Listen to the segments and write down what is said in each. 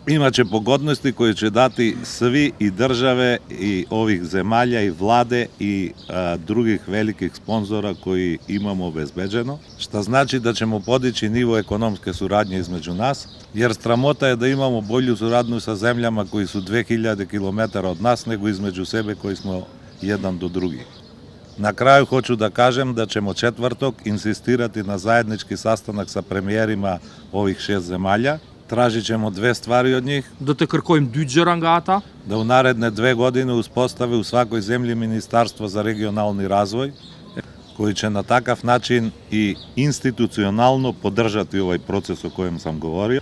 imaće pogodnosti koje će dati svi i države i ovih zemalja i vlade i drugih velikih sponzora koji imamo obezbeđeno, što znači da ćemo podići nivo ekonomske suradnje između nas, jer sramota je da imamo bolju suradnju sa zemljama koji su 2000 km od nas nego između sebe koji smo jedan do drugi. Na kraju hoću da kažem da ćemo četvrtog insistirati na zajednički sastanak sa premijerima ovih 6 zemalja. Tražit ćemo 2 stvari od njih. Do të kërkojmë 2 gjëra nga ata. Da u naredne 2 godine uspostave u svakoj zemlji Ministarstvo za regionalni razvoj, koji će na takav način i institucionalno podržati ovaj proces o kojem sam govorio.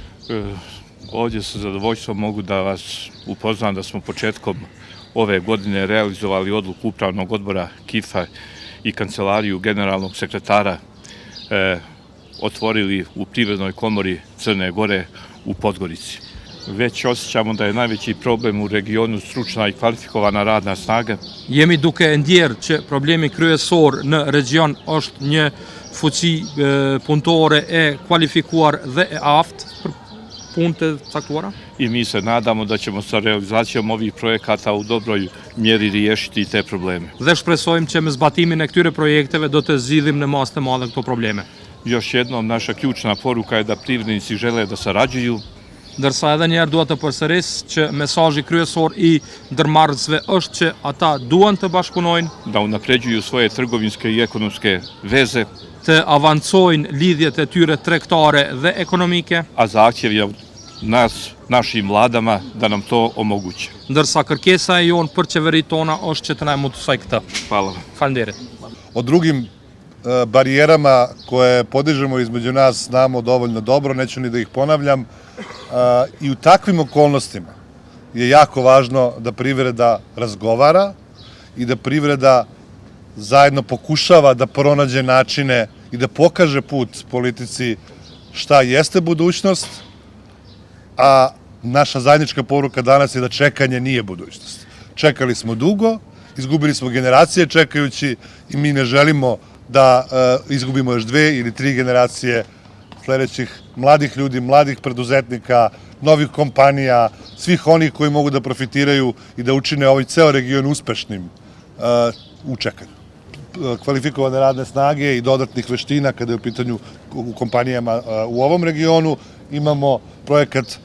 Ovdje sa zadovoljstvom mogu da vas upoznam da smo početkom ove godine realizovali odluku Upravnog odbora KIF-a i Kancelariju generalnog sekretara otvorili u Privrednoj komori Crne Gore u Podgorici. Već osjećamo da je najveći problem u regionu stručna i kvalifikovana radna snaga. Jemi duke ndjerë që problemi kryesor në region është një fuqi punëtore e kualifikuar dhe e aftë për punët e caktuara. I mi se nadamo da ćemo sa realizacijom ovih projekata u dobroj mjeri riješiti te probleme. Dhe shpresojmë që me zbatimin e këtyre projekteve do të zgjidhim në masë të madhe këto probleme. Još jednom, naša ključna poruka je da privrednici žele da sarađuju. Ndërsa edhe njerë duhet të përsëris që mesazhi kryesor I ndërmarrësve është që ata duan të bashkëpunojnë, da unapređuju svoje trgovinske I ekonomske veze, të avancojnë lidhjet e tyre tregtare dhe ekonomike, a zahtjev je nas, našim vladama, da nam to omoguće. Ndërsa kërkesa e jonë për qeveritë tona është që të na mundësoj këtë. Hvala. Faleminderit. O drugim barijerama koje podižemo između nas znamo dovoljno dobro, neću ni da ih ponavljam. I u takvim okolnostima je jako važno da privreda razgovara i da privreda zajedno pokušava da pronađe načine i da pokaže put politici šta jeste budućnost, a naša zajednička poruka danas je da čekanje nije budućnost. Čekali smo dugo, izgubili smo generacije čekajući I mi ne želimo da izgubimo još 2 ili 3 generacije sledećih mladih ljudi, mladih preduzetnika, novih kompanija, svih onih koji mogu da profitiraju I da učine ovaj ceo region uspešnim u čekanju. Kvalifikovane radne snage I dodatnih veština kada je u pitanju u kompanijama u ovom regionu. Imamo projekat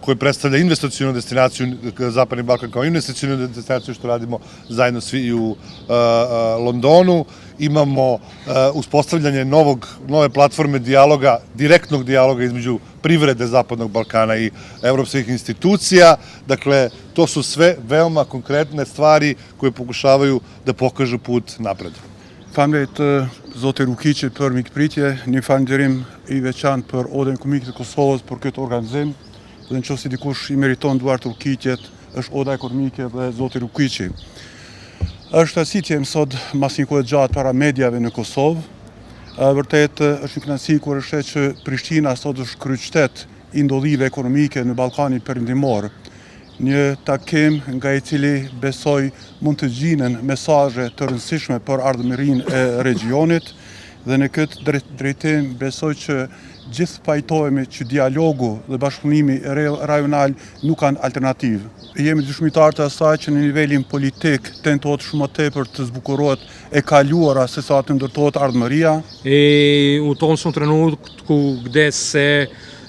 koji predstavlja investicionu destinaciju Zapadni Balkan kao investicionu destinaciju što radimo zajedno svi I u Londonu. Imamo uspostavljanje nove platforme dijaloga, direktnog dijaloga između privrede Zapadnog Balkana I evropskih institucija. Dakle, to su sve veoma konkretne stvari koje pokušavaju da pokažu put napred. Faleminderit Zoti Rukiqi për mikpritje, një falënderim I veçantë për Odën Ekonomike të Kosovës për këtë organizim. Dhe nëse dikush I meriton duart Rukiqet, është Oda Ekonomike dhe Zoti Rukiqi. Është asitje sot mas një kohë gjatë para mediave në Kosovë. Vërtet është një kënaqësi kur është që Prishtina sot është kryeqytet I ndodhive ekonomike në Ballkanin Perëndimor. Një takim nga I cili besoj mund të gjinen mesazhe të rëndësishme për ardhmërinë e regionit dhe në këtë drejtim besoj që gjithë pajtohemi që dialogu dhe bashkëpunimi rajonal nuk kanë alternativë. Jemi dëshmitar të asaj që në nivelin politik tentohet shumë më tepër të zbukurohet e kaluara sesa të ndërtohet ardhmëria. U tonë su trenutku gde se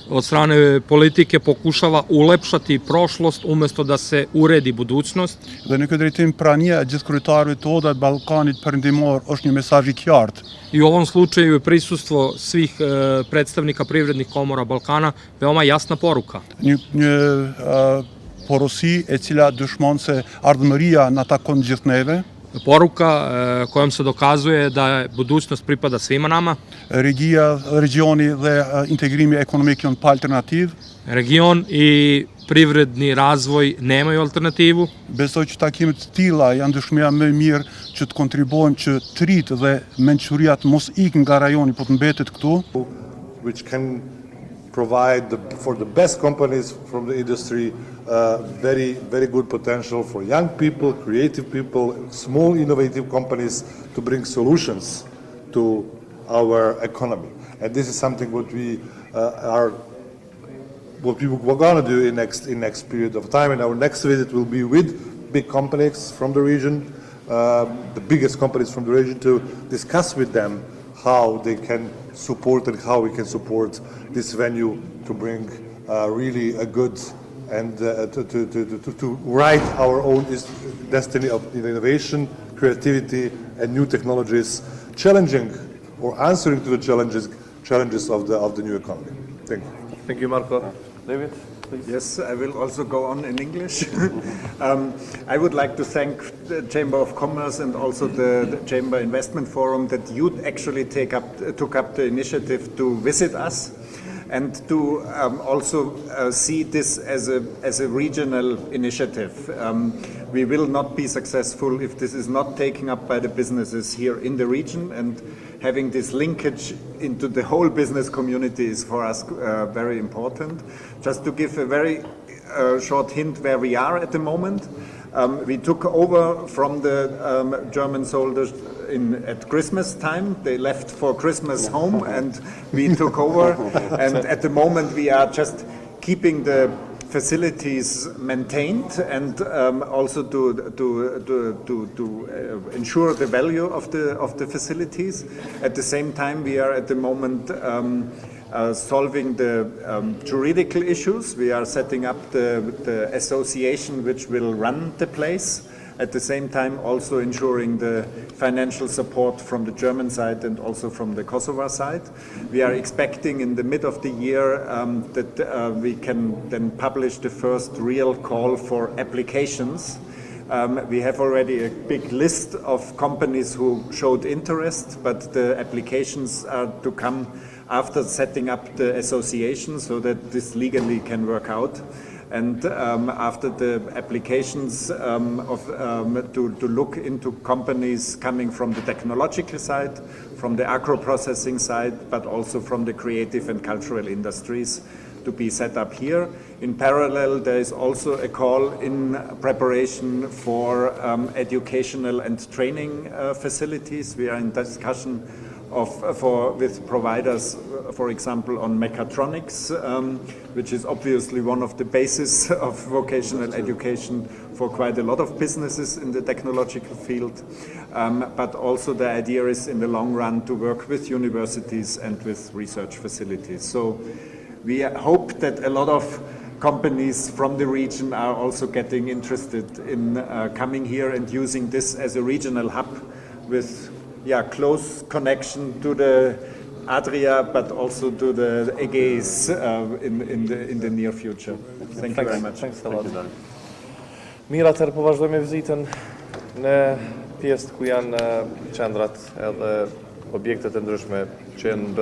od strane politike pokušava ulepšati prošlost umjesto da se uredi budućnost. Dhe në këtë drejtim prania e gjithë kryetarëve të ODA të Ballkanit Perëndimor është një mesazh I qartë. I u ovom slučaju je prisustvo svih predstavnika privrednih komora Balkana veoma jasna poruka. Një porosi e cila dëshmon se ardhmëria na takon gjithë neve. Poruka kojom se dokazuje da budućnost pripada svima nama. Regioni dhe integrimi ekonomik janë pa alternativë. Region I privredni razvoj nemaju alternativu. Besoj që takimet të tilla janë dëshmia më e mirë që të kontribuojmë që të rritë dhe mençuria të mos ikë nga rajoni, po të mbetet këtu. Which can provide for the best companies from the industry very good potential for young people, creative people, small innovative companies to bring solutions to our economy. And this is something what we are what we're going to do in next period of time. And our next visit will be with big companies from the region, the biggest companies from the region, to discuss with them how they can support and how we can support this venue to bring really a good and to write our own destiny of innovation, creativity, and new technologies, challenging or answering to the challenges of the new economy. Thank you. Thank you, Marco. David, please. Yes, I will also go on in English. I would like to thank the Chamber of Commerce and also the Chamber Investment Forum that you actually took up the initiative to visit us and to also see this as a regional initiative. We will not be successful if this is not taken up by the businesses here in the region, and having this linkage into the whole business community is for us very important. Just to give a very short hint where we are at the moment. We took over from the German soldiers at Christmas time. They left for Christmas home and we took over. And at the moment we are just keeping the facilities maintained and also to ensure the value of the facilities. At the same time, we are at the moment solving the juridical issues. We are setting up the association which will run the place. At the same time, also ensuring the financial support from the German side and also from the Kosovo side. We are expecting in the mid of the year that we can then publish the first real call for applications. We have already a big list of companies who showed interest, but the applications are to come after setting up the association so that this legally can work out. And after the applications to look into companies coming from the technological side, from the agro-processing side, but also from the creative and cultural industries to be set up here. In parallel, there is also a call in preparation for educational and training facilities. We are in discussion with providers, for example, on mechatronics, which is obviously one of the bases of vocational education for quite a lot of businesses in the technological field. But also the idea is in the long run to work with universities and with research facilities. So we hope that a lot of companies from the region are also getting interested in coming here and using this as a regional hub with close connection to the Adria, but also to the Aegeis in the near future. Thank you very much. Thanks a lot. Mi atëherë po vazhdojmë vizitën në pjesë ku janë qendrat edhe objektet e ndryshme që janë